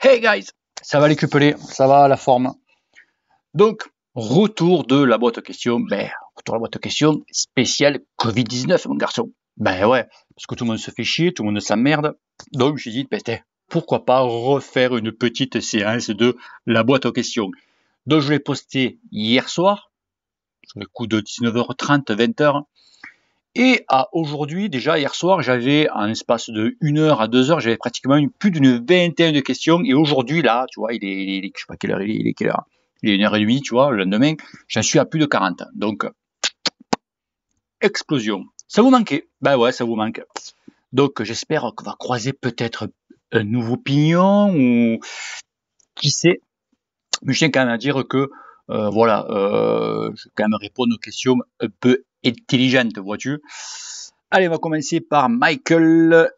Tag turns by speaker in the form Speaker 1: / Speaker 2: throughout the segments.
Speaker 1: Hey guys, ça va les cupelés, ça va la forme. Donc, retour de la boîte aux questions, retour à la boîte aux questions spéciale Covid-19 mon garçon. Ben ouais, parce que tout le monde se fait chier, tout le monde s'emmerde. Donc j'ai dit, pourquoi pas refaire une petite séance de la boîte aux questions. Donc je l'ai posté hier soir, sur le coup de 19h30, 20h. Et à aujourd'hui, déjà hier soir, j'avais en espace de 1 heure à 2 heures, j'avais pratiquement plus d'une vingtaine de questions. Et aujourd'hui, là, tu vois, je sais pas quelle heure il est quelle heure. Il est 1h30, tu vois, le lendemain, j'en suis à plus de 40. Donc, explosion. Ça vous manquait? Ben ouais, ça vous manque. Donc, j'espère qu'on va croiser peut-être un nouveau pignon ou qui sait. Mais je tiens quand même à dire que, je vais quand même répondre aux questions un peu intelligentes, vois-tu. Allez, on va commencer par Michael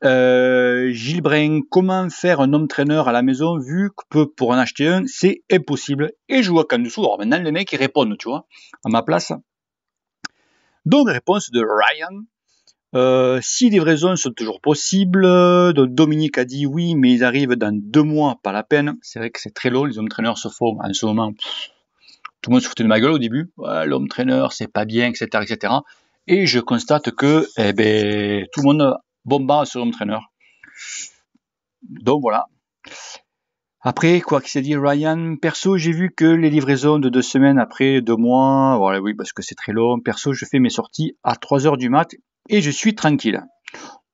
Speaker 1: Gilbrin. Comment faire un home trainer à la maison vu que pour en acheter un, c'est impossible. Et je vois qu'en dessous, alors maintenant les mecs ils répondent, tu vois, à ma place. Donc réponse de Ryan. Si les livraisons sont toujours possibles, donc Dominique a dit oui, mais ils arrivent dans 2 mois, pas la peine. C'est vrai que c'est très long, les home trainers se font en ce moment. Tout le monde se foutait de ma gueule au début. Ouais, l'home trainer, c'est pas bien, etc., etc. Et je constate que, tout le monde bombarde sur l'home trainer. Donc voilà. Après, quoi qu'il s'est dit Ryan, perso, j'ai vu que les livraisons de 2 semaines après 2 mois, voilà, oui, parce que c'est très long. Perso, je fais mes sorties à 3h du mat et je suis tranquille.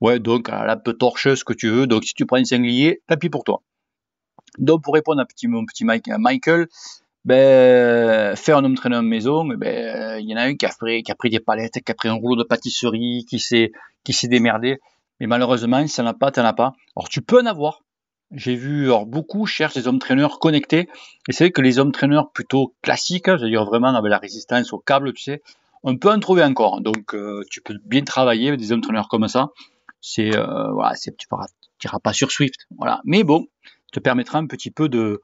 Speaker 1: Ouais, donc, à la lampe torche, ce que tu veux. Donc, si tu prends un sanglier, tant pis pour toi. Donc, pour répondre à mon petit Michael, faire un home trainer maison, il y en a un qui a pris des palettes, qui a pris un rouleau de pâtisserie, qui s'est démerdé. Mais malheureusement, si ça n'a pas, t'en as pas. Alors, tu peux en avoir. J'ai vu, alors beaucoup cherchent des home trainers connectés. Et c'est vrai que les home trainers plutôt classiques, c'est-à-dire vraiment avec la résistance au câble, tu sais, on peut en trouver encore. Donc, tu peux bien travailler avec des home trainers comme ça. Tu iras pas sur Swift, voilà. Mais bon, te permettra un petit peu au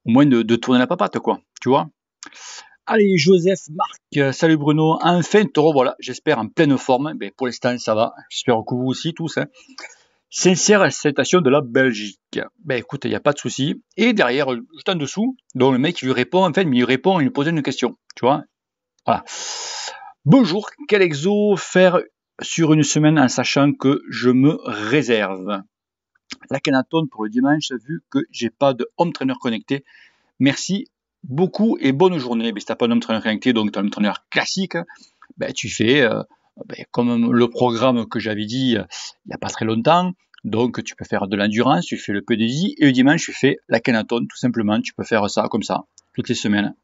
Speaker 1: moins de tourner la papate, quoi. Tu vois. Allez, Joseph, Marc, salut Bruno. Enfin, te revoilà. J'espère en pleine forme. Pour l'instant, ça va. J'espère que vous aussi, tous. Hein. Sincère salutation de la Belgique. Écoute, il n'y a pas de souci. Et derrière, juste en dessous, donc le mec, il lui répond, mais il lui pose une question. Tu vois. Voilà. Bonjour, quel exo faire sur une semaine en sachant que je me réserve l'Akhenaton pour le dimanche vu que j'ai pas de home trainer connecté. Merci beaucoup et bonne journée. Si tu n'as pas de home trainer connecté, donc tu as un home trainer classique, tu fais comme le programme que j'avais dit il n'y a pas très longtemps. Donc tu peux faire de l'endurance, tu fais le PDI et le dimanche tu fais l'Akhenaton tout simplement. Tu peux faire ça comme ça toutes les semaines.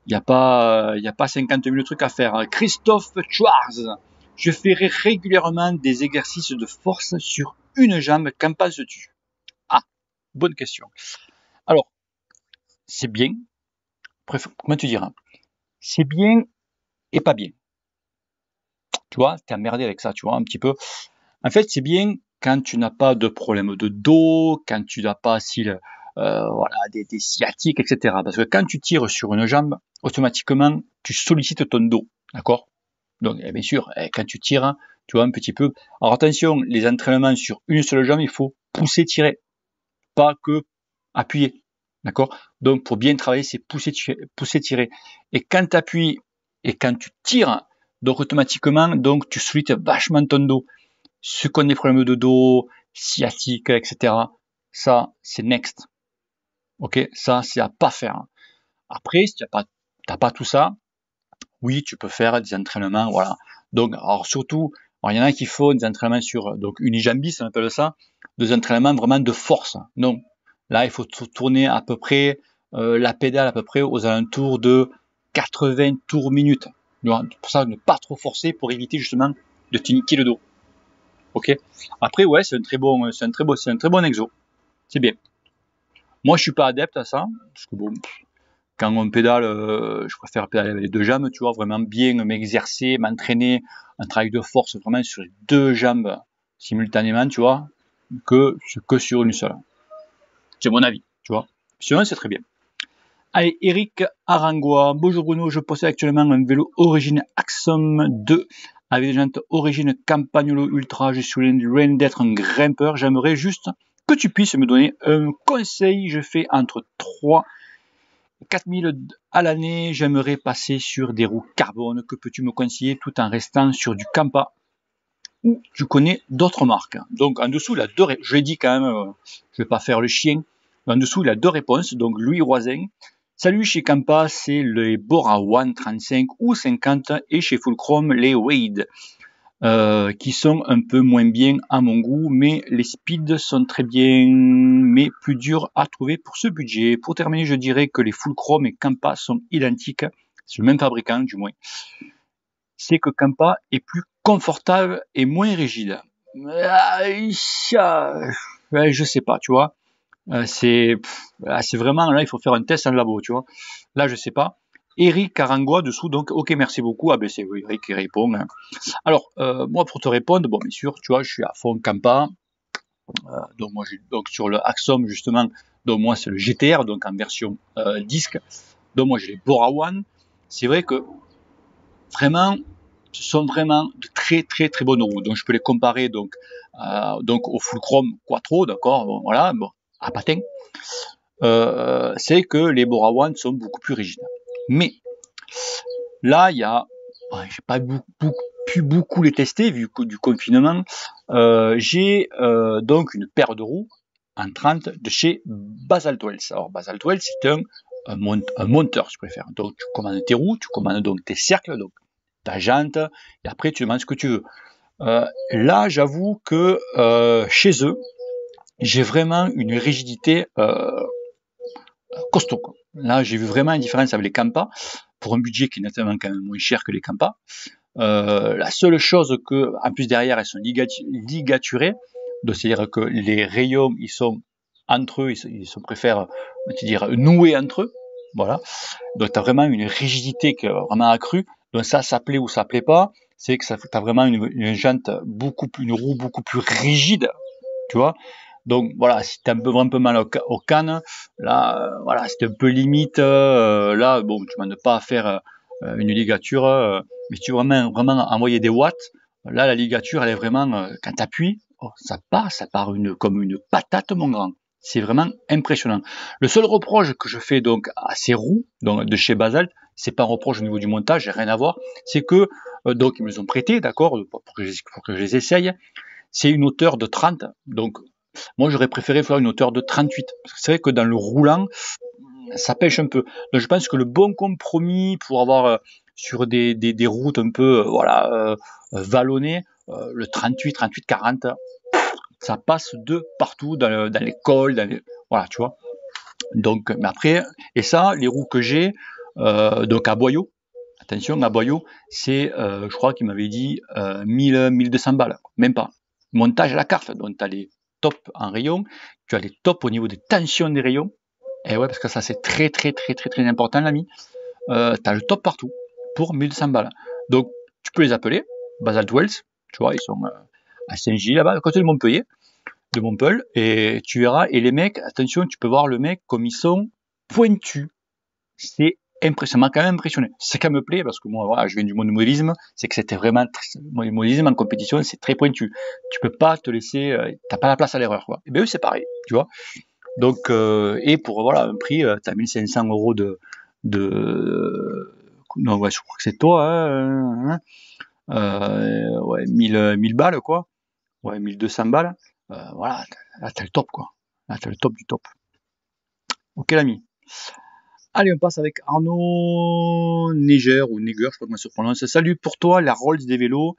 Speaker 1: Il n'y a pas 50 000 trucs à faire. Christophe Schwarz, je ferai régulièrement des exercices de force sur une jambe. Qu'en penses-tu? Ah, bonne question. Alors, c'est bien. Comment tu diras? C'est bien et pas bien. Tu vois, t'es emmerdé avec ça, tu vois, un petit peu. En fait, c'est bien quand tu n'as pas de problème de dos, quand tu n'as pas des sciatiques, etc. Parce que quand tu tires sur une jambe, automatiquement, tu sollicites ton dos, d'accord? Donc, bien sûr, quand tu tires, tu vois un petit peu. Alors attention, les entraînements sur une seule jambe, il faut pousser, tirer, pas que appuyer, d'accord? Donc, pour bien travailler, c'est pousser, tirer. Et quand tu appuies et quand tu tires, donc automatiquement, donc tu sollicites vachement ton dos. Ceux qui ont des problèmes de dos, sciatique, etc., ça, c'est next. Ok, ça, c'est à pas faire. Après, si tu n'as pas tout ça, oui, tu peux faire des entraînements, voilà. Donc, alors surtout, il y en a qui font des entraînements sur donc unijambis, on appelle ça, des entraînements vraiment de force. Donc, là, il faut tourner à peu près la pédale à peu près aux alentours de 80 tours minutes. Donc, pour ça, ne pas trop forcer pour éviter justement de te niquer le dos. Ok. Après, ouais, c'est un très bon exo. C'est bien. Moi, je suis pas adepte à ça parce que bon, quand on pédale, je préfère pédaler avec les 2 jambes, tu vois, vraiment bien m'exercer, m'entraîner, un travail de force vraiment sur les 2 jambes simultanément, tu vois, que sur une seule. C'est mon avis, tu vois. Sinon, c'est très bien. Allez, Eric Arangois. Bonjour Bruno, je possède actuellement un vélo Origine Axum 2 avec des jantes Origine Campagnolo Ultra. Je suis loin d'être un grimpeur. J'aimerais juste que tu puisses me donner un conseil. Je fais entre 3 et 4 000 à l'année. J'aimerais passer sur des roues carbone. Que peux-tu me conseiller tout en restant sur du Campa ou tu connais d'autres marques? Donc en dessous, il a deux réponses. Je l'ai dit quand même, je vais pas faire le chien. En dessous, il a deux réponses. Donc Louis Roisin. Salut, chez Campa, c'est les Bora One 35 ou 50 et chez Fulcrum, les Wade. Qui sont un peu moins bien à mon goût, mais les speeds sont très bien, mais plus durs à trouver pour ce budget. Pour terminer, je dirais que les Fulcrum et Campa sont identiques, c'est le même fabricant du moins. C'est que Campa est plus confortable et moins rigide. Je sais pas, tu vois. C'est vraiment, là, il faut faire un test en labo, tu vois. Là, je sais pas. Eric Arangois dessous, donc ok, merci beaucoup. Ah ben c'est Eric qui répond. Hein. Alors, moi pour te répondre, bon bien sûr, tu vois, je suis à fond Campa. Donc moi donc sur le Axom justement, donc moi c'est le GTR, donc en version disque. Donc moi j'ai les Bora One. C'est vrai que vraiment, ce sont vraiment de très très très bonnes roues. Donc je peux les comparer donc au Fulcrum Quattro, d'accord, bon, voilà, bon, à patin. C'est que les Bora One sont beaucoup plus rigides. Mais là, il y a, j'ai pas pu beaucoup les tester vu du confinement. J'ai donc une paire de roues en 30 de chez Basalt-Wells. Alors Basalt-Wells, c'est un monteur, si tu préfères. Donc tu commandes tes roues, tu commandes donc tes cercles, donc ta jante, et après tu demandes ce que tu veux. Là, j'avoue que chez eux, j'ai vraiment une rigidité costaud, quoi. Là, j'ai vu vraiment une différence avec les Campa, pour un budget qui est nettement quand même moins cher que les Campa. La seule chose que, en plus derrière, elles sont ligaturées, donc c'est-à-dire que les rayons, ils sont entre eux, ils se préfèrent, dire, nouer entre eux, voilà. Donc tu as vraiment une rigidité qui est vraiment accrue. Donc ça plaît ou ça plaît pas. C'est que tu as vraiment une jante une roue beaucoup plus rigide, tu vois. Donc voilà, si t'as un peu mal au canne, là, voilà, c'est un peu limite. Là, bon, tu demandes pas à faire une ligature, mais si tu veux vraiment envoyer des watts, là, la ligature, elle est vraiment, quand t'appuies, ça part comme une patate, mon grand. C'est vraiment impressionnant. Le seul reproche que je fais donc à ces roues, donc de chez Basalt, c'est pas un reproche au niveau du montage, j'ai rien à voir, c'est que donc ils me les ont prêté, d'accord, pour que je les essaye. C'est une hauteur de 30, donc moi j'aurais préféré faire une hauteur de 38. Parce que c'est vrai que dans le roulant, ça pêche un peu. Donc je pense que le bon compromis pour avoir sur des routes un peu vallonnées, le 38, 38, 40, ça passe de partout dans l'école, voilà, tu vois. Donc, mais après, et ça, les roues que j'ai, donc à Boyau, attention, à Boyau, c'est, je crois qu'il m'avait dit 1200 balles, même pas. Montage à la carte, donc tu as les tops en rayon, tu as les tops au niveau des tensions des rayons, et ouais, parce que ça c'est très très très très très important l'ami, tu as le top partout, pour 1200 balles. Donc, tu peux les appeler, Basalt Wells, tu vois, ils sont à Saint-Gilles, là-bas, à côté de Montpellier, et tu verras, et les mecs, attention, tu peux voir le mec comme ils sont pointus. C'est impressionnant, quand même impressionné. C'est ça qui me plaît, parce que moi, voilà, je viens du monde du modélisme, c'est que c'était vraiment, le modélisme en compétition, c'est très pointu. Tu peux pas te laisser, t'as pas la place à l'erreur, quoi. Et ben eux, c'est pareil, tu vois. Donc, et pour, voilà, un prix, t'as 1500 euros non, ouais, je crois que c'est toi, ouais, 1000 balles, quoi. Ouais, 1200 balles. Voilà, là, t'as le top, quoi. Là, t'as le top du top. Ok, l'ami. Allez, on passe avec Arnaud Neger, ou Neger, je sais pas comment ça se prononce. Salut, pour toi, la Rolls des vélos,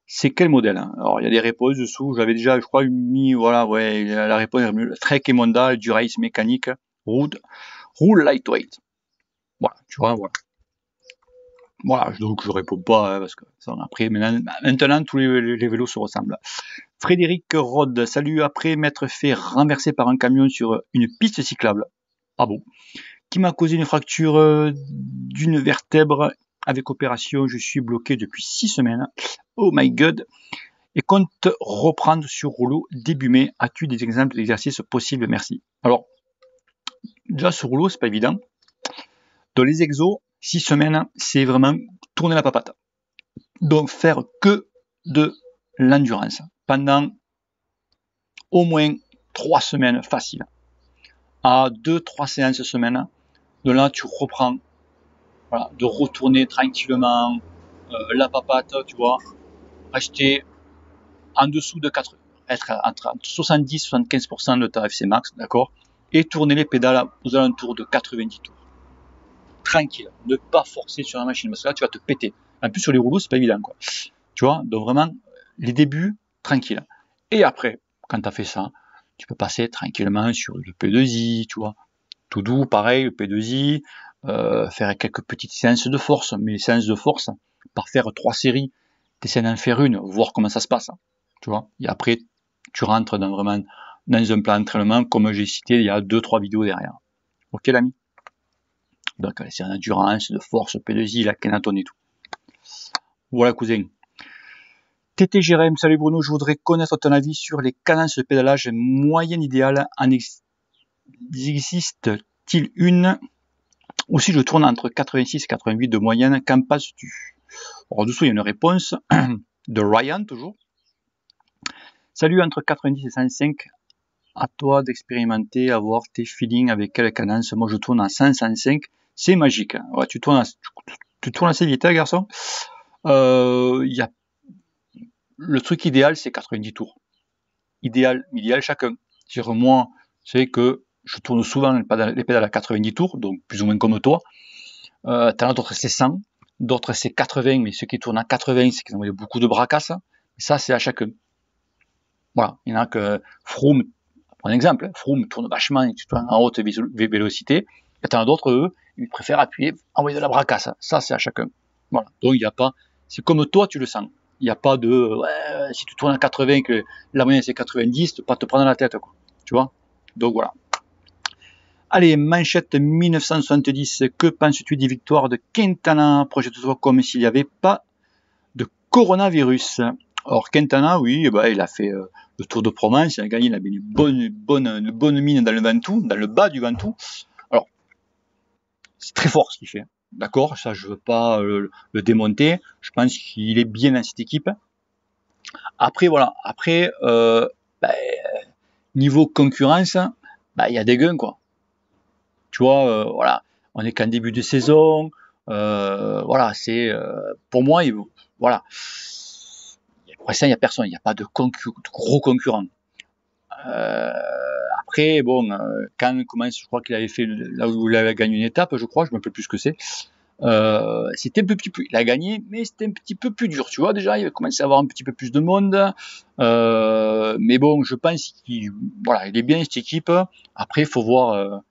Speaker 1: c'est quel modèle, hein? Alors, il y a des réponses dessous. J'avais déjà, je crois, mis, voilà, ouais, la réponse, Trek et Monda, du race mécanique, roule lightweight. Voilà, tu vois, voilà. Voilà, donc je réponds pas, hein, parce que ça, après, maintenant, tous les vélos se ressemblent. Frédéric Rode, salut, après m'être fait renverser par un camion sur une piste cyclable. Ah bon? Qui m'a causé une fracture d'une vertèbre avec opération. Je suis bloqué depuis 6 semaines. Oh my god. Et compte reprendre sur rouleau début mai. As-tu des exemples d'exercices possibles? Merci. Alors, déjà sur rouleau, c'est pas évident. Dans les exos, 6 semaines, c'est vraiment tourner la papate. Donc faire que de l'endurance pendant au moins 3 semaines facile. À 2-3 séances semaine, de là tu reprends, voilà, de retourner tranquillement la papate, tu vois, rester en dessous de 4, être entre 70-75% de ta FC max, d'accord, et tourner les pédales aux alentours de 90 tours. Tranquille, ne pas forcer sur la machine, parce que là tu vas te péter. En plus sur les rouleaux c'est pas évident, quoi. Tu vois, donc vraiment les débuts tranquille. Et après, quand tu as fait ça, tu peux passer tranquillement sur le P2I, tu vois, tout doux, pareil, le P2I, faire quelques petites séances de force, mais les séances de force, par faire 3 séries, t'essaies d'en faire une, voir comment ça se passe, tu vois, et après, tu rentres vraiment dans un plan d'entraînement, comme j'ai cité il y a 2-3 vidéos derrière. Ok l'ami? Donc, c'est en endurance, de force, P2I, la Kenaton et tout. Voilà cousin. TT Jérém, salut Bruno, je voudrais connaître ton avis sur les cadences de pédalage moyenne idéale. En existe-t-il une? Aussi, je tourne entre 86 et 88 de moyenne. Qu'en penses-tu? En dessous, il y a une réponse de Ryan, toujours. Salut, entre 90 et 105, à toi d'expérimenter, avoir tes feelings avec quelle cadence. Moi, je tourne à 105, c'est magique. Ouais, tu tournes assez vite, hein, garçon. Le truc idéal, c'est 90 tours. Idéal chacun. C'est-à-dire, moi, c'est que je tourne souvent les pédales à 90 tours, donc plus ou moins comme toi. T'en as d'autres, c'est 100, d'autres, c'est 80, mais ceux qui tournent à 80, c'est qu'ils ont beaucoup de bras casse. Et ça, c'est à chacun. Voilà. Il y en a que Froome, pour un exemple, Froome tourne vachement, et tu tournes en haute vélocité. Et t'en as d'autres, eux, ils préfèrent appuyer, envoyer de la bracasse. Ça, c'est à chacun. Voilà. Donc, il n'y a pas, c'est comme toi, tu le sens. Il n'y a pas de, ouais, si tu tournes à 80, que la moyenne c'est 90, tu peux pas te prendre la tête, quoi. Tu vois? Donc, voilà. Allez, manchette 1970, que penses-tu des victoires de Quintana? Projette-toi comme s'il n'y avait pas de coronavirus. Or, Quintana, oui, bah, il a fait le Tour de Provence, il a gagné, il a mis une bonne mine dans le Ventoux, dans le bas du Ventoux. Alors, c'est très fort ce qu'il fait. D'accord, ça je veux pas le démonter. Je pense qu'il est bien dans cette équipe. Après, voilà. Après, niveau concurrence, il y a des gains, quoi. Tu vois, voilà. On est qu'en début de saison. Voilà, c'est pour moi, voilà. Pour l'instant, il n'y a personne. Il n'y a pas de gros concurrents. Après, bon, quand commence, je crois qu'il avait fait là où il avait gagné une étape, je crois, je ne me rappelle plus ce que c'est. C'était un petit peu, il a gagné, mais c'était un petit peu plus dur, tu vois, déjà, il va commencer à avoir un petit peu plus de monde, mais bon, je pense qu'il, voilà, il est bien cette équipe. Après, il faut voir,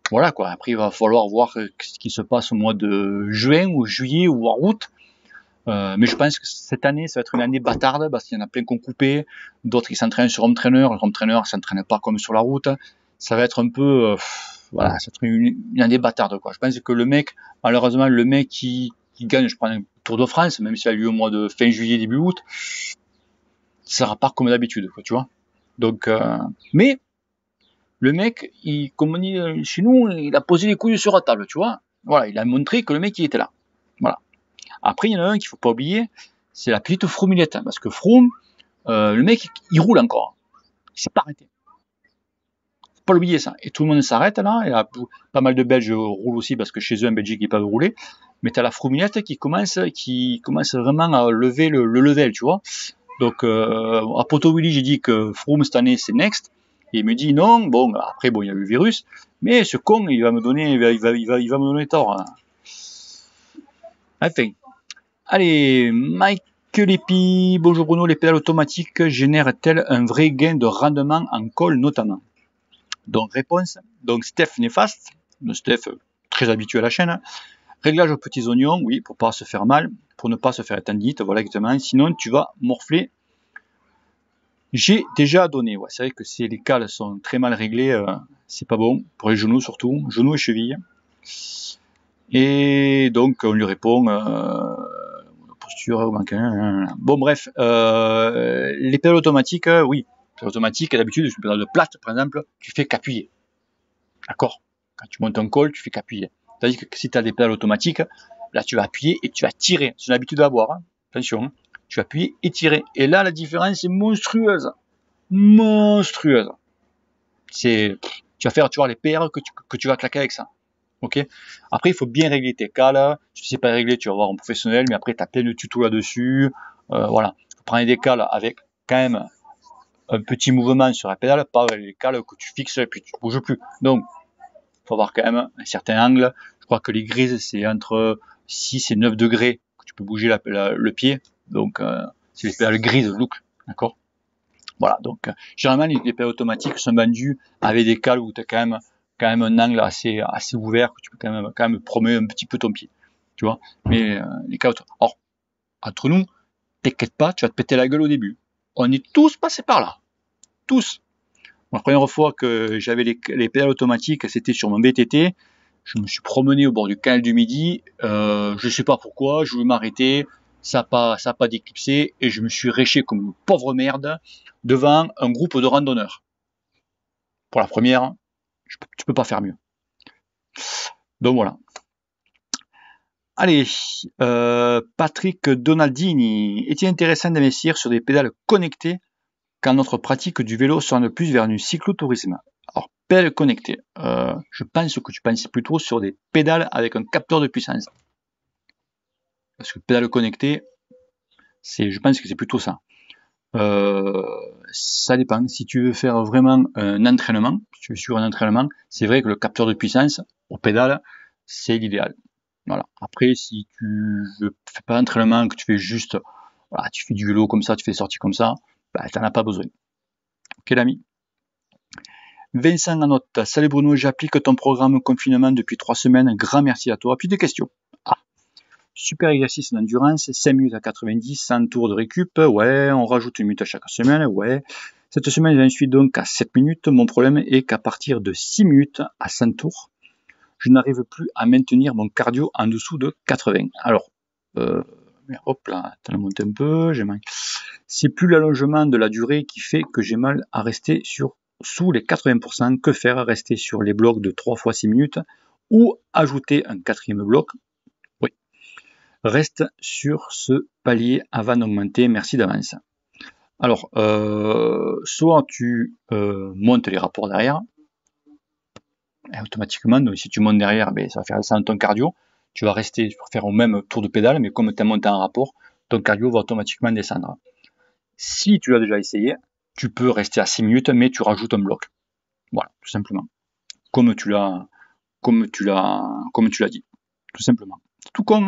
Speaker 1: voilà, quoi, après, il va falloir voir ce qui se passe au mois de juin, ou juillet, ou en août, mais je pense que cette année, ça va être une année bâtarde, parce qu'il y en a plein qui ont coupé, d'autres qui s'entraînent sur home trainer, le home trainer s'entraîne pas comme sur la route, ça va être un peu, voilà, ça va être une année bâtarde, quoi. Je pense que le mec, malheureusement, le mec qui gagne, je prends un Tour de France, même s'il a lieu au mois de fin juillet, début août, ça sera pas comme d'habitude, quoi, tu vois. Donc, mais, le mec, comme on dit chez nous, il a posé les couilles sur la table, tu vois. Voilà, il a montré que le mec, il était là. Voilà. Après, il y en a un qu'il faut pas oublier, c'est la petite Froomillette, parce que Froome, le mec, il roule encore. Il s'est pas arrêté. Faut pas l'oublier, ça. Et tout le monde s'arrête, là, et pas mal de Belges roulent aussi, parce que chez eux, en Belgique, ils peuvent rouler. Mais t'as la Froomillette qui commence vraiment à lever le level, tu vois. Donc, à Poto Willy, j'ai dit que Froome, cette année, c'est next. Et il me dit non, bon, après, bon, il y a eu le virus, mais ce con, il va me donner tort. Hein. Enfin. Allez, Mike Lépi, bonjour Bruno, les pédales automatiques génèrent-elles un vrai gain de rendement en col notamment? Donc réponse, donc Steph néfaste, Steph très habitué à la chaîne, réglage aux petits oignons, oui, pour pas se faire mal, pour ne pas se faire tendinite, voilà exactement, sinon tu vas morfler. J'ai déjà donné, ouais, c'est vrai que les cales sont très mal réglées, c'est pas bon, pour les genoux surtout, genoux et chevilles. Et donc on lui répond, posture, bon bref, les pédales automatiques, oui, les pédales automatiques, d'habitude, une pédale de plate par exemple, tu fais qu'appuyer. D'accord? Quand tu montes un col, tu fais qu'appuyer. C'est-à-dire que si tu as des pédales automatiques, là tu vas appuyer et tu vas tirer. C'est une habitude à avoir, hein. Attention, hein. Tu vas appuyer et tirer. Et là, la différence est monstrueuse. Monstrueuse. tu vas faire, tu vois, les PR que tu vas claquer avec ça. Ok. Après, il faut bien régler tes cales. Si tu sais pas régler, tu vas voir un professionnel, mais après, tu as plein de tutos là-dessus. Voilà. Tu prends des cales avec quand même un petit mouvement sur la pédale, pas les cales que tu fixes et puis tu ne bouges plus. Donc, il faut avoir quand même un certain angle. Je crois que les grises, c'est entre 6 et 9 degrés que tu peux bouger le pied. Donc, c'est les pédales grises look. D'accord. Voilà. Donc, généralement, les pédales automatiques sont vendues avec des cales où tu as quand même un angle assez ouvert, que tu peux quand même promener un petit peu ton pied. Tu vois. Mais les cales or, entre nous, t'inquiète pas, tu vas te péter la gueule au début. On est tous passés par là. Tous. La première fois que j'avais les pédales automatiques, c'était sur mon VTT. Je me suis promené au bord du canal du Midi. Je sais pas pourquoi, je voulais m'arrêter. Ça n'a pas d'éclipsé et je me suis réché comme une pauvre merde devant un groupe de randonneurs. Pour la première, tu peux pas faire mieux. Donc voilà. Allez, Patrick Donaldini. Est-il intéressant d'investir sur des pédales connectées quand notre pratique du vélo s'oriente plus vers du cyclotourisme? Alors, pédales connectées. Je pense que tu penses plutôt sur des pédales avec un capteur de puissance. Parce que pédales connectées, je pense que c'est plutôt ça. Ça dépend. Si tu veux faire vraiment un entraînement, si tu veux suivre un entraînement, c'est vrai que le capteur de puissance aux pédales, c'est l'idéal. Voilà. Après, si tu ne fais pas d'entraînement, que tu fais juste, voilà, tu fais du vélo comme ça, tu fais des sorties comme ça, bah, tu n'en as pas besoin. Ok l'ami. Vincent en note. Salut Bruno, j'applique ton programme confinement depuis 3 semaines. Grand merci à toi. Puis des questions. Super exercice d'endurance, 5 minutes à 90, 100 tours de récup. Ouais, on rajoute une minute à chaque semaine. Ouais. Cette semaine, j'en suis donc à 7 minutes. Mon problème est qu'à partir de 6 minutes à 100 tours, je n'arrive plus à maintenir mon cardio en dessous de 80. Alors, hop là, t'as monté un peu. C'est plus l'allongement de la durée qui fait que j'ai mal à rester sous les 80%. Que faire? Rester sur les blocs de 3 fois 6 minutes ou ajouter un 4e bloc? Oui. Reste sur ce palier avant d'augmenter. Merci d'avance. Alors, soit tu montes les rapports derrière, et automatiquement, donc si tu montes derrière, ben, ça va faire descendre ton cardio. Tu vas rester pour faire au même tour de pédale, mais comme tu as monté en rapport, ton cardio va automatiquement descendre. Si tu l'as déjà essayé, tu peux rester à 6 minutes, mais tu rajoutes un bloc. Voilà, tout simplement. Comme tu l'as dit. Tout simplement. C'est tout con,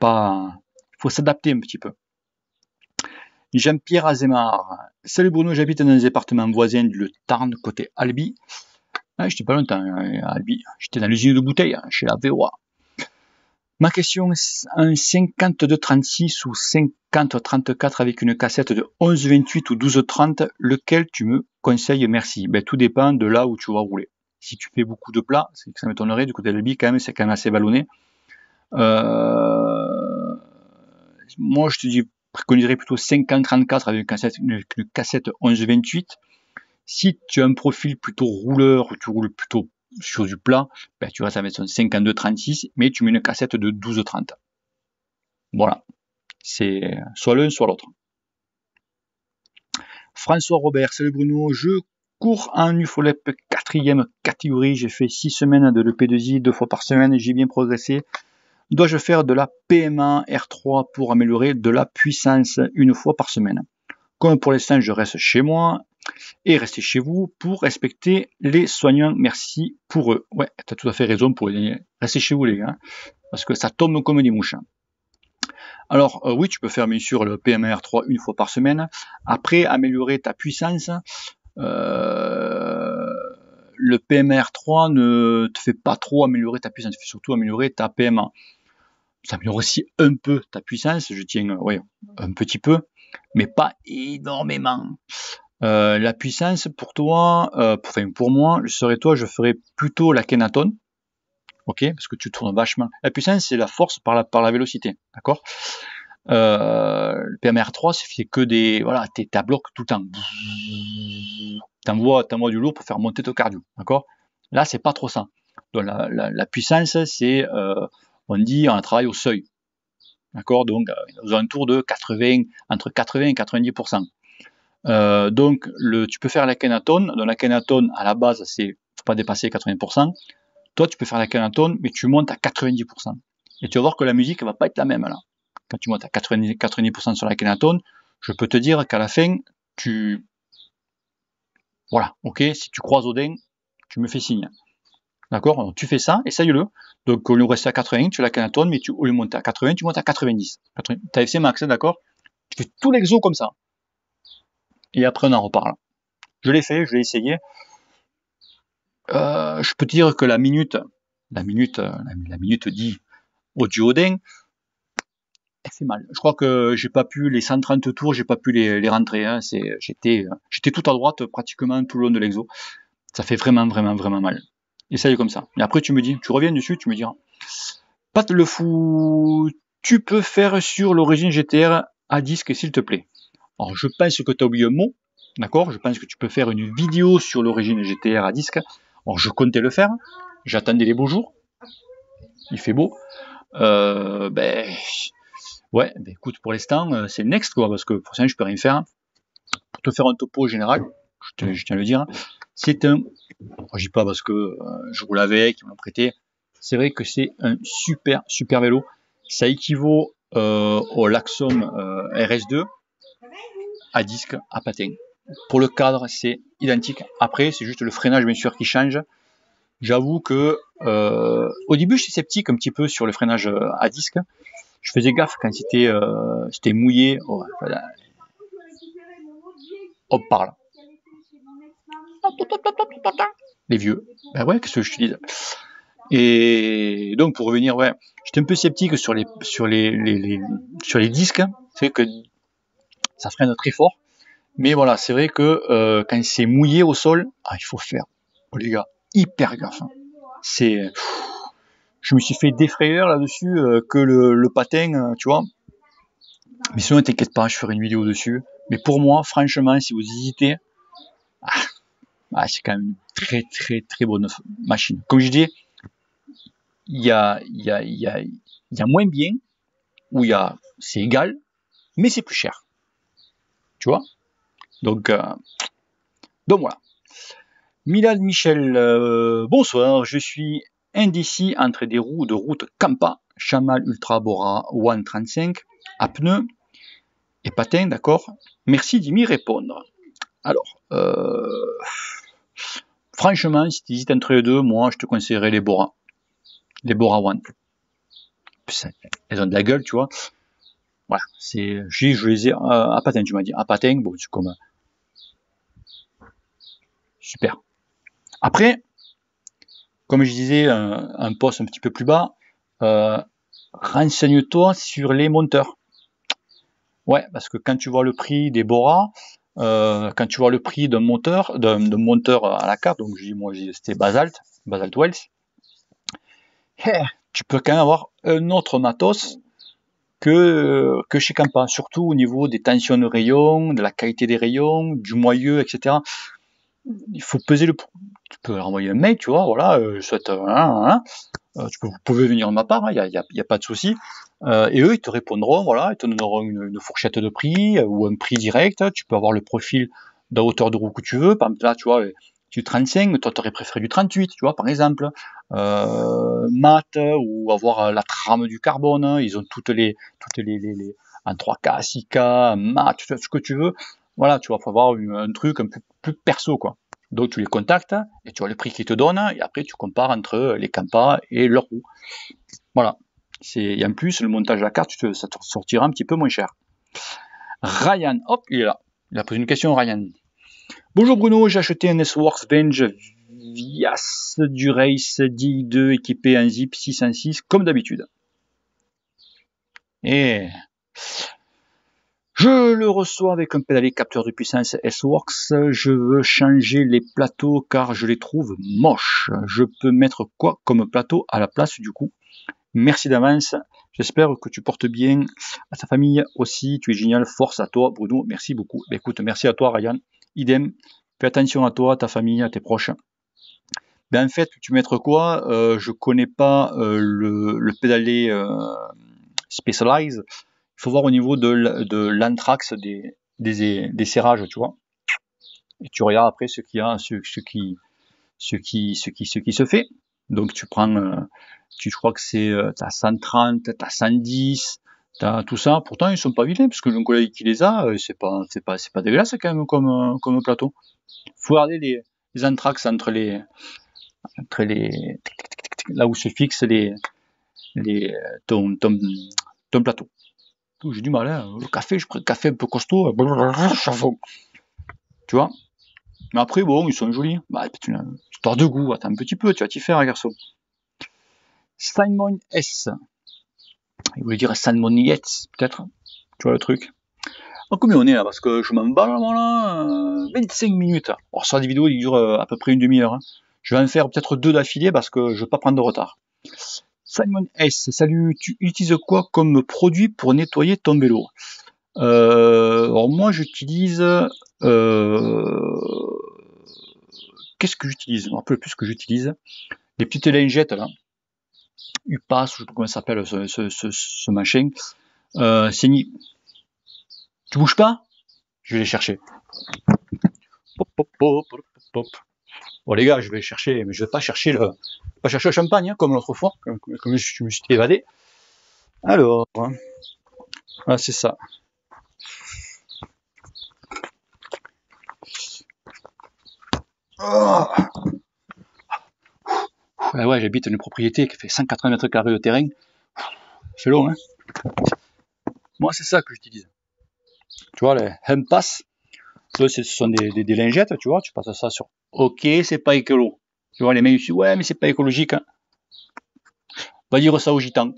Speaker 1: hein. Faut s'adapter un petit peu. Jean-Pierre Azemar. Salut Bruno, j'habite dans un département voisin du Tarn, côté Albi. Ah, j'étais pas longtemps à Albi. J'étais dans l'usine de bouteilles, chez la VOA. Ma question, un 52-36 ou 50-34 avec une cassette de 11-28 ou 12-30, lequel tu me conseilles? Merci. Ben, tout dépend de là où tu vas rouler. Si tu fais beaucoup de plats, c'est que ça m'étonnerait, du côté d'Albi, quand même, c'est quand même assez vallonné. Moi, je te préconiserais plutôt 50-34 avec une cassette 11-28. Si tu as un profil plutôt rouleur, ou tu roules plutôt sur du plat, ben, tu restes avec son 52-36, mais tu mets une cassette de 12-30. Voilà. C'est soit l'un, soit l'autre. François Robert, salut Bruno, je cours en UFOLEP 4e catégorie, j'ai fait 6 semaines de l'EP2I 2 fois par semaine et j'ai bien progressé. Dois-je faire de la PMA R3 pour améliorer de la puissance une fois par semaine? Comme pour l'instant, je reste chez moi et restez chez vous pour respecter les soignants. Merci pour eux. Ouais, tu as tout à fait raison pour rester chez vous, les gars, parce que ça tombe comme des mouches. Alors, oui, tu peux faire bien sûr le PMA R3 une fois par semaine. Après, améliorer ta puissance. Le PMA R3 ne te fait pas trop améliorer ta puissance, il fait surtout améliorer ta PMA. Ça améliore aussi un peu ta puissance, je tiens, oui, un petit peu, mais pas énormément. La puissance, pour toi, pour moi, je ferais plutôt la Kenaton, ok, parce que tu tournes vachement. La puissance, c'est la force par la vélocité, d'accord. Le PMR3, c'est que voilà, t'es à bloc tout le temps. T'envoies du lourd pour faire monter ton cardio, d'accord. Là, c'est pas trop ça. Donc la puissance, c'est, on dit, on travaille au seuil, d'accord. Donc, aux alentours de entre 80 et 90%. Donc tu peux faire la Kenatone. Dans la Kenatone, à la base, c'est faut pas dépasser 80%. Toi, tu peux faire la Kenatone, mais tu montes à 90%. Et tu vas voir que la musique va pas être la même là. Quand tu montes à 90% sur la Kenatone, je peux te dire qu'à la fin, voilà, ok, si tu croises Odin, tu me fais signe. D'accord? Donc tu fais ça, essaye-le. Donc au lieu de rester à 80, tu la Kenatone, mais au lieu de monter à 80, tu montes à 90. T'as FC max, d'accord? Tu fais tout l'exo comme ça. Et après on en reparle. Je l'ai fait, je l'ai essayé. Je peux te dire que la minute dit audio Odin, elle fait mal. Je crois que j'ai pas pu les 130 tours, j'ai pas pu les rentrer. Hein. J'étais tout à droite pratiquement tout le long de l'exo. Ça fait vraiment, vraiment, vraiment mal. Essaye comme ça. Et après tu me dis, tu reviens dessus, tu me diras. Pas le fou, tu peux faire sur l'origine GTR à disque s'il te plaît. Alors je pense que tu as oublié un mot, d'accord? Je pense que tu peux faire une vidéo sur l'origine GTR à disque. Alors je comptais le faire, j'attendais les beaux jours, il fait beau. Ouais, écoute, pour l'instant c'est next quoi, parce que pour ça je peux rien faire. Pour te faire un topo général, je tiens à le dire, c'est un, je dis pas parce que je roule avec, ils m'ont prêté, c'est vrai que c'est un super super vélo. Ça équivaut au Laxum RS2 à disque, à patin. Pour le cadre, c'est identique. Après, c'est juste le freinage, bien sûr, qui change. J'avoue que au début, j'étais sceptique un petit peu sur le freinage à disque. Je faisais gaffe quand c'était mouillé. Oh, voilà. Hop, parle. Les vieux. Ben ouais, qu'est-ce que je te dis? Et donc, pour revenir, ouais, j'étais un peu sceptique sur les disques. C'est vrai que ça freine très fort. Mais voilà, c'est vrai que quand c'est mouillé au sol, il faut faire, les gars, hyper gaffe. Hein. Je me suis fait des frayeurs là-dessus que le patin, tu vois. Mais sinon, t'inquiète pas, je ferai une vidéo dessus. Mais pour moi, franchement, si vous hésitez, c'est quand même une très très très bonne machine. Comme je dis, il y a moins bien, où c'est égal, mais c'est plus cher. Tu vois. Donc voilà. Milad Michel, bonsoir, je suis indécis entre des roues de route Kampa, Chamal Ultra Bora One 35, à pneus et patins, d'accord? Merci d'y m'y répondre. Alors, franchement, si tu hésites entre les deux, moi je te conseillerais les Bora One. Elles ont de la gueule, tu vois. Voilà, je les ai à patin, tu m'as dit. À patin, bon, c'est comme super. Après, comme je disais, un poste un petit peu plus bas, renseigne-toi sur les monteurs. Ouais, parce que quand tu vois le prix des Bora, quand tu vois le prix d'un moteur à la carte, donc moi c'était Basalt Wells, tu peux quand même avoir un autre matos que chez Kampa, surtout au niveau des tensions de rayons, de la qualité des rayons, du moyeu, etc. Il faut peser tu peux envoyer un mail, tu vois, voilà, vous pouvez venir de ma part, il y a pas de souci. Et eux, ils te répondront, voilà, ils te donneront une fourchette de prix ou un prix direct. Tu peux avoir le profil de hauteur de roue que tu veux. Par exemple, là, tu vois, du 35, mais toi, tu aurais préféré du 38, tu vois, par exemple. Mat ou avoir la trame du carbone. Hein, ils ont toutes les en 3K, 6K, mat, ce que tu veux. Voilà, tu vas avoir un truc un peu plus perso, quoi. Donc tu les contactes et tu vois le prix qu'ils te donnent et après tu compares entre les Kampa et leurs roues. Voilà. Et en plus, le montage de la carte, ça te sortira un petit peu moins cher. Ryan, hop, il est là. Il a posé une question, Ryan. Bonjour Bruno, j'ai acheté un S-Works Bench Vias du Race DI2 équipé en zip 606 comme d'habitude. Et je le reçois avec un pédalier capteur de puissance S-Works. Je veux changer les plateaux car je les trouve moches. Je peux mettre quoi comme plateau à la place du coup? Merci d'avance. J'espère que tu portes bien à ta famille aussi. Tu es génial. Force à toi, Bruno. Merci beaucoup. Écoute, merci à toi, Ryan. Idem. Fais attention à toi, à ta famille, à tes proches. En fait, tu mettre quoi? Je connais pas le pédalier Specialized. Il faut voir au niveau de l'anthrax des serrages, tu vois. Et tu regardes après ce qui se fait. Donc tu prends, je crois que c'est, t'as 130, t'as 110, t'as tout ça. Pourtant ils sont pas vilains parce que j'ai un collègue qui les a, c'est pas dégueulasse quand même comme plateau. Faut regarder les anthrax entre les là où se fixent les ton plateau. J'ai du mal, hein. Le café, je prends le café un peu costaud, tu vois. Mais après, bon, ils sont jolis. Bah, histoire de goût, attends un petit peu, tu vas t'y faire, garçon. Simon S. Il voulait dire Simon Yates, peut-être. Tu vois le truc. Oh, combien on est là? Parce que je m'en bats là, 25 minutes. Alors, sur des vidéos, ils durent à peu près une demi-heure. Hein. Je vais en faire peut-être 2 d'affilée parce que je veux pas prendre de retard. Simon S. Salut, tu utilises quoi comme produit pour nettoyer ton vélo? Alors moi, j'utilise... Qu'est-ce que j'utilise? Je me rappelle plus ce que j'utilise. Les petites lingettes là. UPAS, je sais pas comment ça s'appelle ce machin. C'est ni... Tu bouges pas? Je vais les chercher. Pop, pop, pop, pop, pop. Bon les gars, je vais chercher, mais je vais pas chercher le champagne, hein, comme l'autre fois, comme je me suis évadé. Alors, ah, c'est ça. Oh. Ouais, j'habite une propriété qui fait 180 mètres carrés de terrain. C'est long, hein. Moi, c'est ça que j'utilise. Tu vois, les Hempass, ce sont des lingettes, tu vois, tu passes ça sur OK, c'est pas écolo. Tu vois, les mecs ici, ouais, mais c'est pas écologique. Hein. Va dire ça aux gitans.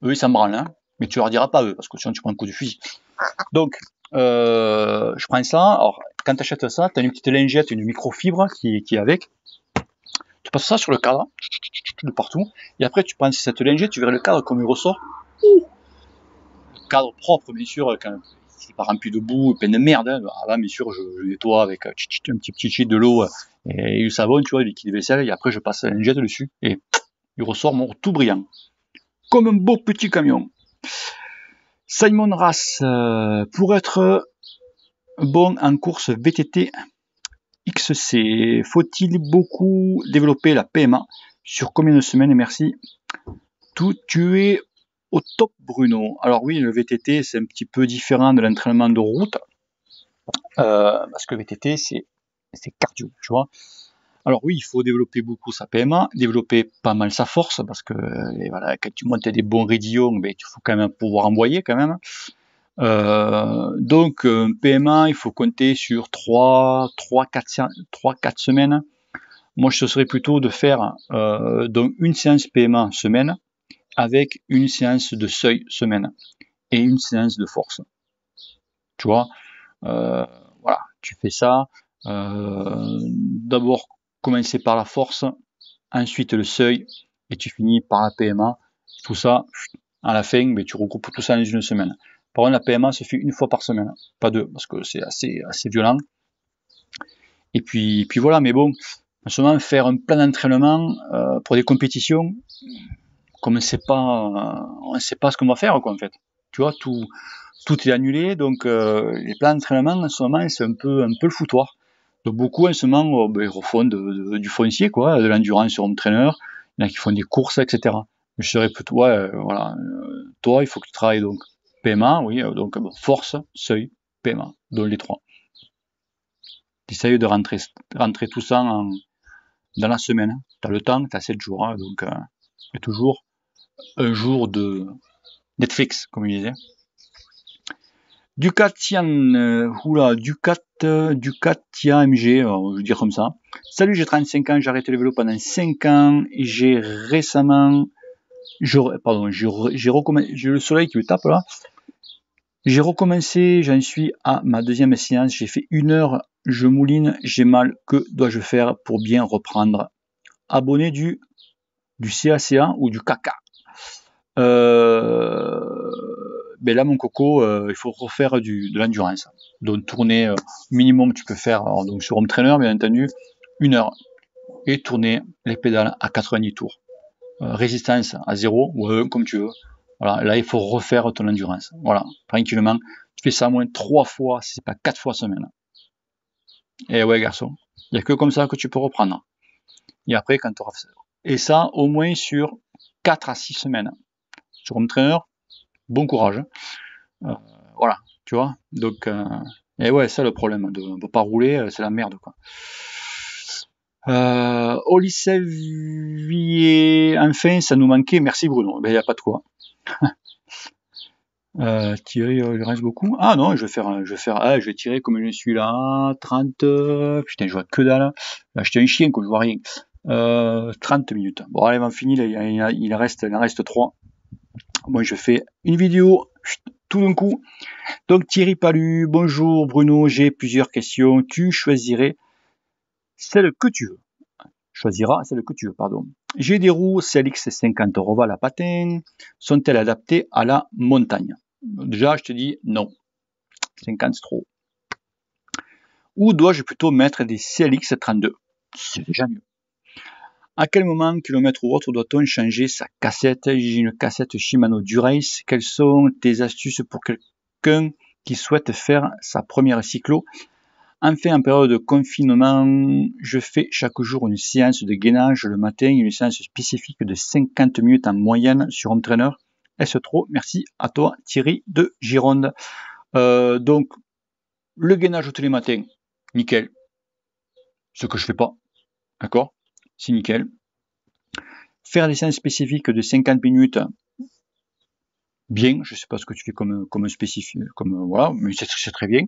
Speaker 1: Eux, ils s'en branlent, hein. Mais tu leur diras pas eux, parce que sinon tu prends un coup de fusil. Donc, je prends ça. Alors, quand tu achètes ça, tu as une petite lingette, une microfibre qui est avec. Tu passes ça sur le cadre, de partout. Et après, tu prends cette lingette, tu verras le cadre comme il ressort. Le cadre propre, bien sûr, quand c'est pas rempli de boue, plein de merde. Hein. Avant, bien sûr, je nettoie avec un petit shit de l'eau et du savon, tu vois, du liquide vaisselle. Et après, je passe la lingette dessus. Et il ressort tout brillant. Comme un beau petit camion. Simon Rass, pour être bon en course VTT XC, faut-il beaucoup développer la PMA? Sur combien de semaines? Et merci. Tu es au top, Bruno. Alors oui, le VTT, c'est un petit peu différent de l'entraînement de route. Parce que VTT, c'est cardio, tu vois. Alors oui, il faut développer beaucoup sa PMA, développer pas mal sa force, parce que voilà, quand tu montes des bons raidillons, ben, il faut quand même pouvoir envoyer quand même. Donc PMA, il faut compter sur 3-4 semaines. Moi, je serais plutôt de faire donc une séance PMA semaine avec une séance de seuil semaine et une séance de force. Tu vois, voilà, tu fais ça. D'abord commencer par la force, ensuite le seuil et tu finis par la PMA. Tout ça, à la fin, mais tu regroupes tout ça dans une semaine. Par contre, la PMA se fait une fois par semaine, pas deux, parce que c'est assez violent. Et puis voilà, mais bon, en ce moment, faire un plan d'entraînement pour des compétitions, comme on sait pas ce qu'on va faire, quoi, en fait. Tu vois, tout est annulé, donc les plans d'entraînement, en ce moment, c'est un peu le foutoir. Donc beaucoup, en ce moment, ils refont du foncier, quoi, de l'endurance sur home trainer, il y en a qui font des courses, etc. Je serais plutôt, voilà, toi, il faut que tu travailles donc PMA, oui, donc force, seuil, PMA, donc les trois. Tu essayes de rentrer tout ça dans la semaine. Tu as le temps, tu as 7 jours, hein, donc il y a toujours un jour de Netflix, comme il disait. Ducatian, Ducatia MG, je veux dire comme ça. Salut, j'ai 35 ans, j'ai arrêté le vélo pendant 5 ans, et j'ai récemment, j'ai le soleil qui me tape là. J'ai recommencé, j'en suis à ma deuxième séance, j'ai fait 1 heure, je mouline, j'ai mal, que dois-je faire pour bien reprendre? Abonné du CACA ou du CACA? Ben là, mon coco, il faut refaire de l'endurance. Donc, tourner minimum, tu peux faire donc sur home trainer, bien entendu, 1 heure et tourner les pédales à 90 tours. Résistance à 0 ou à 1, comme tu veux. Voilà, là, il faut refaire ton endurance. Voilà, tranquillement. Tu fais ça au moins 3 fois, si c'est pas 4 fois semaine. Et ouais, garçon, il n'y a que comme ça que tu peux reprendre. Et après, quand tu auras fait ça. Et ça, au moins sur 4 à 6 semaines. Sur Home Trainer, bon courage. Voilà, tu vois. Donc, et ouais, ça le problème de ne pas rouler, c'est la merde, quoi. Olivier, enfin, ça nous manquait. Merci Bruno. Ben, il n'y a pas de quoi. Tirer, il reste beaucoup. Ah non, je vais tirer comme je suis là. 30, putain, je vois que dalle. J'ai acheté un chien, que je vois rien. 30 minutes. Bon, allez, on finit, il en reste 3. Moi, je fais une vidéo, tout d'un coup. Donc, Thierry Palu, bonjour Bruno, j'ai plusieurs questions. Tu choisirais celle que tu veux. Choisiras celle que tu veux, pardon. J'ai des roues CLX 50 Roval à patin. Sont-elles adaptées à la montagne? Déjà, je te dis non. 50 c'est trop. Ou dois-je plutôt mettre des CLX 32? C'est déjà mieux. À quel moment, kilomètre ou autre, doit-on changer sa cassette? J'ai une cassette Shimano Durace. Quelles sont tes astuces pour quelqu'un qui souhaite faire sa première cyclo? Enfin, en période de confinement, je fais chaque jour une séance de gainage le matin, une séance spécifique de 50 minutes en moyenne sur Home Trainer. Est-ce trop? Merci à toi, Thierry de Gironde. Donc, le gainage tous les matins, nickel. Ce que je fais pas, d'accord? C'est nickel. Faire des séances spécifiques de 50 minutes, bien. Je sais pas ce que tu fais comme spécifique, voilà, mais c'est très bien.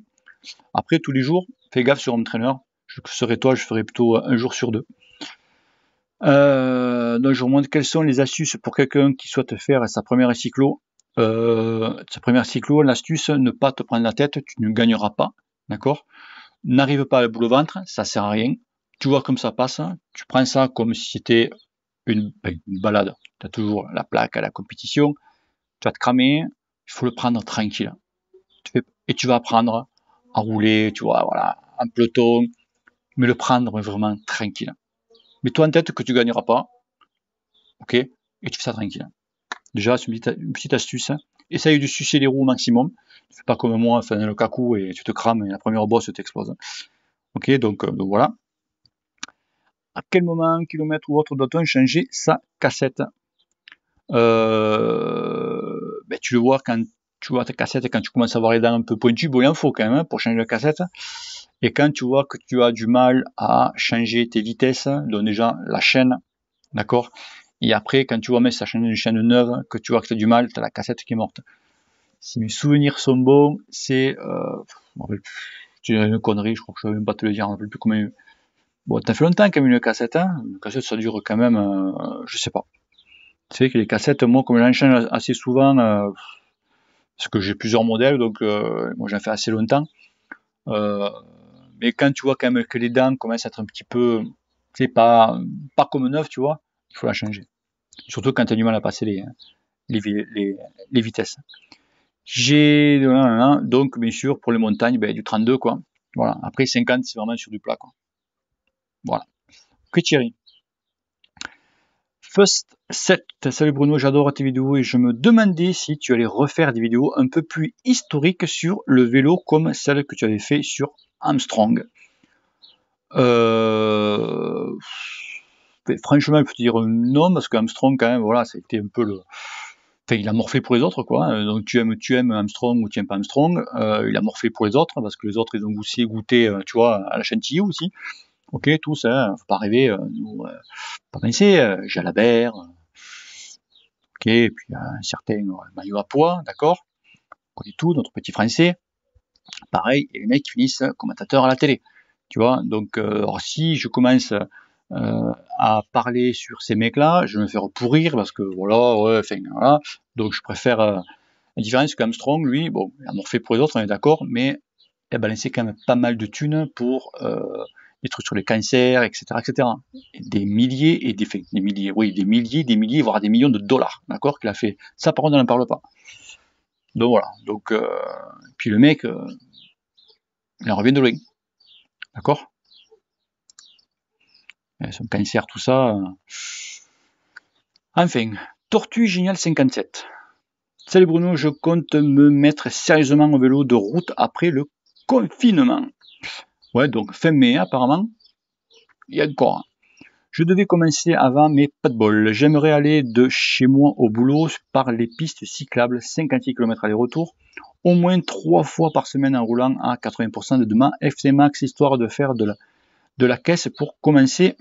Speaker 1: Après, tous les jours, fais gaffe sur Home Trainer. Je serais toi, je ferais plutôt un jour sur 2. Donc je vous montre quelles sont les astuces pour quelqu'un qui souhaite faire sa première cyclo. L'astuce, ne pas te prendre la tête, tu ne gagneras pas, d'accord? N'arrive pas à la boule au ventre, ça sert à rien. Tu vois comme ça passe, tu prends ça comme si c'était une balade. Tu as toujours la plaque à la compétition, tu vas te cramer, il faut le prendre tranquille. Et tu vas apprendre à rouler, tu vois, voilà, en peloton, mais le prendre vraiment tranquille. Mets-toi en tête que tu gagneras pas, ok? Et tu fais ça tranquille. Déjà, c'est une petite astuce. Essaye de sucer les roues au maximum. Ne fais pas comme moi, fais le cacou et tu te crames et la première bosse t'explose. Ok, donc voilà. À quel moment, kilomètre ou autre, doit-on changer sa cassette? Tu le vois quand tu vois ta cassette, quand tu commences à avoir les dents un peu pointues, bon, il en faut quand même pour changer la cassette. Et quand tu vois que tu as du mal à changer tes vitesses, donc déjà la chaîne, d'accord? Et après, quand tu vois, mais ça change une chaîne neuve, que tu vois que tu as du mal, tu as la cassette qui est morte. Si mes souvenirs sont bons, c'est, je dirais une connerie, je crois que je ne vais même pas te le dire, je ne me rappelle plus combien. Bon, t'as fait longtemps quand même une cassette, hein? Une cassette, ça dure quand même, je sais pas. C'est vrai que les cassettes, moi, comme j'enchaîne assez souvent, parce que j'ai plusieurs modèles, donc moi j'en fais assez longtemps. Mais quand tu vois quand même que les dents commencent à être un petit peu, c'est pas comme neuf, tu vois, il faut la changer. Surtout quand tu as du mal à passer les vitesses. J'ai donc bien sûr pour les montagnes, du 32 quoi. Voilà. Après 50 c'est vraiment sur du plat quoi. Voilà. Ok Thierry. First set, salut Bruno, j'adore tes vidéos et je me demandais si tu allais refaire des vidéos un peu plus historiques sur le vélo comme celle que tu avais fait sur Armstrong. Franchement, je peux te dire non parce qu'Armstrong quand même, voilà, ça a été un peu le. Enfin, il a morflé pour les autres, quoi. Donc tu aimes Armstrong ou tu aimes pas Armstrong. Il a morflé pour les autres parce que les autres ils ont aussi goûté, tu vois, à la chantilly aussi. Ok, tout ça, faut pas rêver. Nous, pas penser. Jalabert, ok, et puis un certain Maillot à poids, d'accord. On connaît tout, notre petit français. Pareil, et les mecs qui finissent commentateurs à la télé, tu vois. Donc, si je commence à parler sur ces mecs-là, je vais me faire pourrir parce que voilà, ouais, enfin voilà. Donc, je préfère la différence qu'Armstrong, lui, bon, il a morflé pour les autres, on est d'accord, mais il a balancé quand même pas mal de thunes pour des trucs sur les cancers, etc., etc. Et des milliers et des milliers, oui, des milliers, voire des millions de dollars, d'accord, qu'il a fait. Ça, par contre, on n'en parle pas. Donc voilà. Donc, puis le mec, il en revient de loin, d'accord. Son cancer, tout ça. Enfin, Tortue Génial 57. Salut Bruno, je compte me mettre sérieusement au vélo de route après le confinement. Ouais, donc fin mai apparemment, il y a encore. Je devais commencer avant, mais pas de bol. J'aimerais aller de chez moi au boulot par les pistes cyclables, 56 km aller-retour, au moins 3 fois par semaine en roulant à 80% de ma FC Max, histoire de faire de la caisse pour commencer.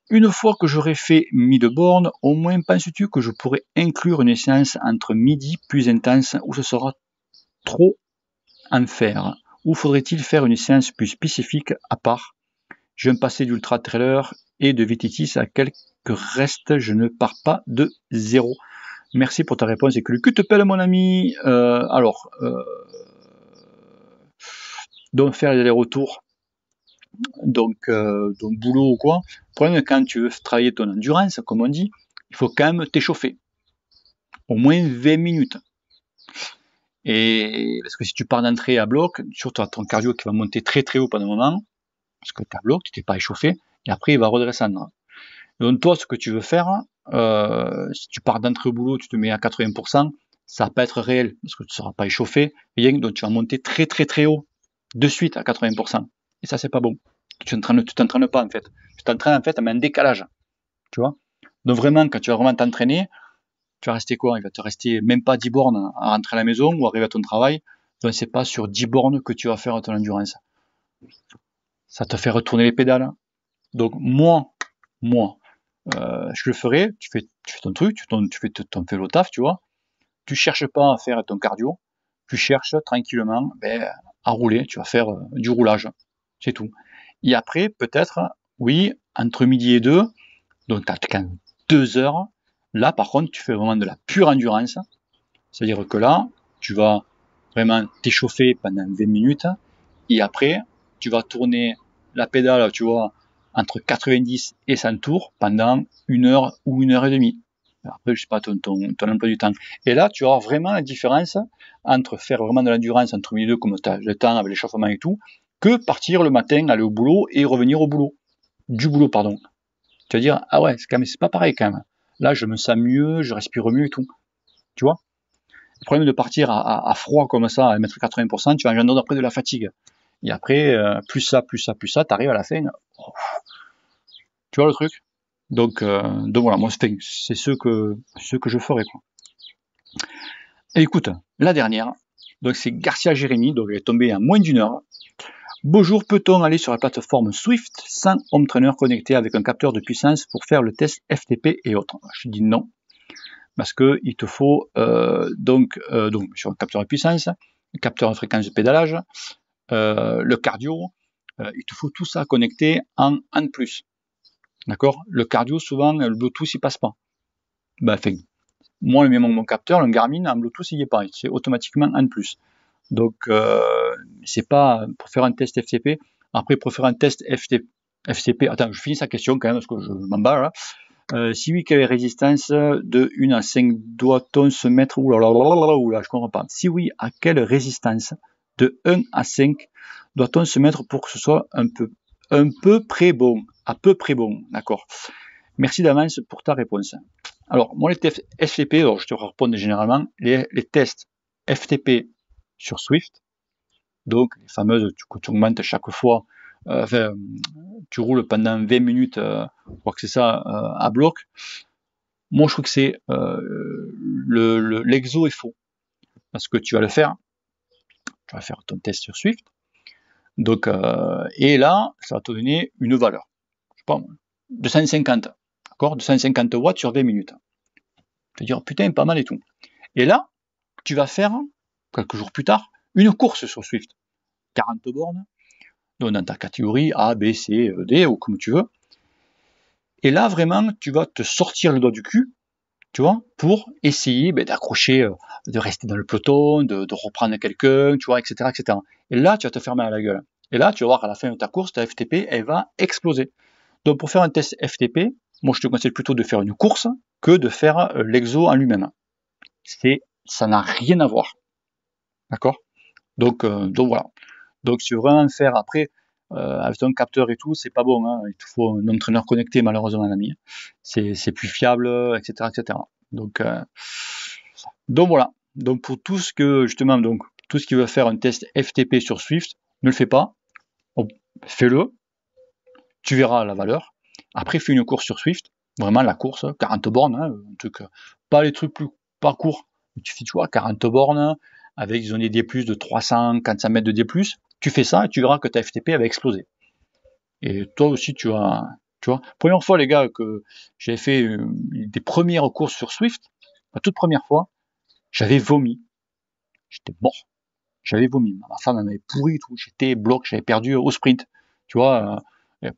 Speaker 1: Une fois que j'aurai fait 1000 bornes, au moins penses-tu que je pourrais inclure une séance entre midi plus intense ou ce sera trop en faire? Ou faudrait-il faire une séance plus spécifique à part? Je vais me passer d'ultra trailer et de VTT à quelques restes, je ne pars pas de zéro. Merci pour ta réponse et que le cul te pèle mon ami. Donc faire les allers-retours, donc boulot ou quoi. Le problème, quand tu veux travailler ton endurance, comme on dit, il faut quand même t'échauffer. Au moins 20 minutes. Et parce que si tu pars d'entrée à bloc, surtout à ton cardio qui va monter très très haut pendant un moment, parce que tu as bloc, tu t'es pas échauffé, et après il va redescendre. Donc toi, ce que tu veux faire, si tu pars d'entrée au boulot, tu te mets à 80%, ça va pas être réel, parce que tu ne seras pas échauffé, donc tu vas monter très très très haut, de suite à 80%. Et ça, c'est pas bon. Tu t'entraînes pas en fait. Tu t'entraînes en fait à un décalage. Tu vois. Donc vraiment, quand tu vas vraiment t'entraîner, tu vas rester quoi? Il va te rester même pas 10 bornes à rentrer à la maison ou arriver à ton travail. Donc c'est pas sur 10 bornes que tu vas faire ton endurance. Ça te fait retourner les pédales. Donc moi, je le ferai. Tu fais ton truc, tu fais le taf, tu vois. Tu cherches pas à faire ton cardio. Tu cherches tranquillement à rouler. Tu vas faire du roulage. C'est tout. Et après, peut-être, oui, entre midi et 2, donc tu as quand même 2 heures. Là, par contre, tu fais vraiment de la pure endurance. C'est-à-dire que là, tu vas vraiment t'échauffer pendant 20 minutes et après, tu vas tourner la pédale, tu vois, entre 90 et 100 tours pendant 1 heure ou 1 heure et demie. Après, je sais pas ton emploi du temps. Et là, tu auras vraiment la différence entre faire vraiment de l'endurance entre midi et deux, comme tu as le temps avec l'échauffement et tout, que partir le matin, aller au boulot et revenir au boulot. Du boulot, pardon. Tu vas dire, ah ouais, c'est pas pareil quand même. Là, je me sens mieux, je respire mieux et tout. Tu vois? Le problème de partir à froid comme ça, à mettre 80%, tu vas engendrer après de la fatigue. Et après, plus ça, t'arrives à la fin. Oh, tu vois le truc? Donc voilà, moi c'est ce que je ferai, quoi. Et écoute, la dernière, donc c'est Garcia Jérémy, donc elle est tombée en moins d'1 heure. Bonjour, peut-on aller sur la plateforme Swift sans home trainer connecté avec un capteur de puissance pour faire le test FTP et autres? Je dis non, parce que il te faut donc sur un capteur de puissance, un capteur de fréquence de pédalage, le cardio, il te faut tout ça connecté en plus. D'accord? Le cardio, souvent, le Bluetooth, il passe pas. Moi, mon capteur, le Garmin, en Bluetooth, il y est pas. C'est automatiquement en plus. Donc, c'est pas pour faire un test FTP. Après, pour faire un test FTP, attends, je finis sa question quand même, parce que je m'emballe là. Si oui, quelle résistance de 1 à 5 doit-on se mettre? Oula, je comprends pas. Si oui, à quelle résistance de 1 à 5 doit-on se mettre pour que ce soit un peu près bon? À peu près bon, d'accord. Merci d'avance pour ta réponse. Alors, moi, les tests FTP, alors je te réponds généralement, les tests FTP sur Swift, donc les fameuses que tu augmentes chaque fois, tu roules pendant 20 minutes, je crois que c'est ça, à bloc. Moi, je trouve que c'est l'exo est faux, parce que tu vas faire ton test sur Swift, donc et là, ça va te donner une valeur, je sais pas, 250, d'accord, 250 watts sur 20 minutes. Tu vas dire putain, pas mal et tout. Et là, tu vas faire quelques jours plus tard une course sur Swift, 40 bornes, donc dans ta catégorie A, B, C, D ou comme tu veux. Et là, vraiment, tu vas te sortir le doigt du cul, tu vois, pour essayer d'accrocher, de rester dans le peloton, de reprendre quelqu'un, tu vois, etc., etc. Et là, tu vas te faire mal à la gueule. Et là, tu vas voir à la fin de ta course, ta FTP, elle va exploser. Donc, pour faire un test FTP, moi, je te conseille plutôt de faire une course que de faire l'exo en lui-même. Ça n'a rien à voir. D'accord? Donc voilà. Donc, si tu veux vraiment faire après, avec ton capteur et tout, c'est pas bon, hein. Il te faut un entraîneur connecté, malheureusement, l'ami. C'est plus fiable, etc., etc. Donc, Donc voilà. Donc pour tout ce que, justement, donc tout ce qui veut faire un test FTP sur Swift, ne le fais pas. Fais-le. Tu verras la valeur. Après, fais une course sur Swift. Vraiment la course, 40 bornes, hein, un truc, pas les trucs pas courts. Tu fais, tu vois, 40 bornes, avec, ils ont des D+, de 300, 400 mètres de D+. Tu fais ça et tu verras que ta FTP va exploser. Et toi aussi, tu vois, première fois, les gars, que j'avais fait des premières courses sur Swift, la toute première fois, j'avais vomi. J'étais mort. J'avais vomi. Ma femme m'avait pourri, tout. J'étais bloc, j'avais perdu au sprint. Tu vois,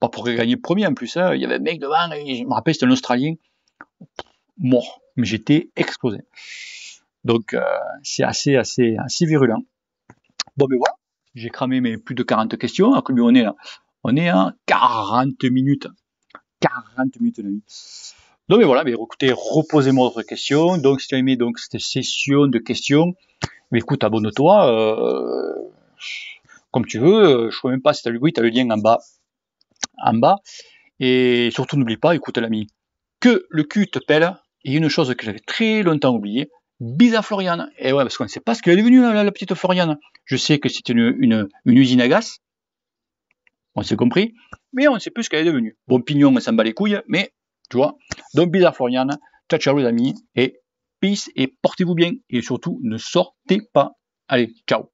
Speaker 1: pas pour gagner le premier en plus. Hein. Il y avait un mec devant, et je me rappelle, c'était un Australien, mort. Mais j'étais explosé. Donc, c'est assez virulent. Bon, mais voilà. J'ai cramé mes plus de 40 questions. À combien on est là? On est à 40 minutes. 40 minutes de nuit. Donc, mais voilà, mais écoutez, reposez-moi votre question. Donc, si tu as aimé donc, cette session de questions, mais écoute, abonne-toi, comme tu veux. Je ne sais même pas si tu as le, oui, tu as le lien en bas. Et surtout, n'oublie pas, écoute l'ami, que le cul te pèle. Et une chose que j'avais très longtemps oublié, bise à Floriane. Et ouais, parce qu'on ne sait pas ce qu'elle est devenue, la petite Floriane. Je sais que c'est une usine à gaz, on s'est compris, mais on ne sait plus ce qu'elle est devenue. Bon, Pignon, on s'en bat les couilles, mais tu vois. Donc, bise à Floriane. Ciao, ciao les amis. Et peace et portez-vous bien. Et surtout, ne sortez pas. Allez, ciao.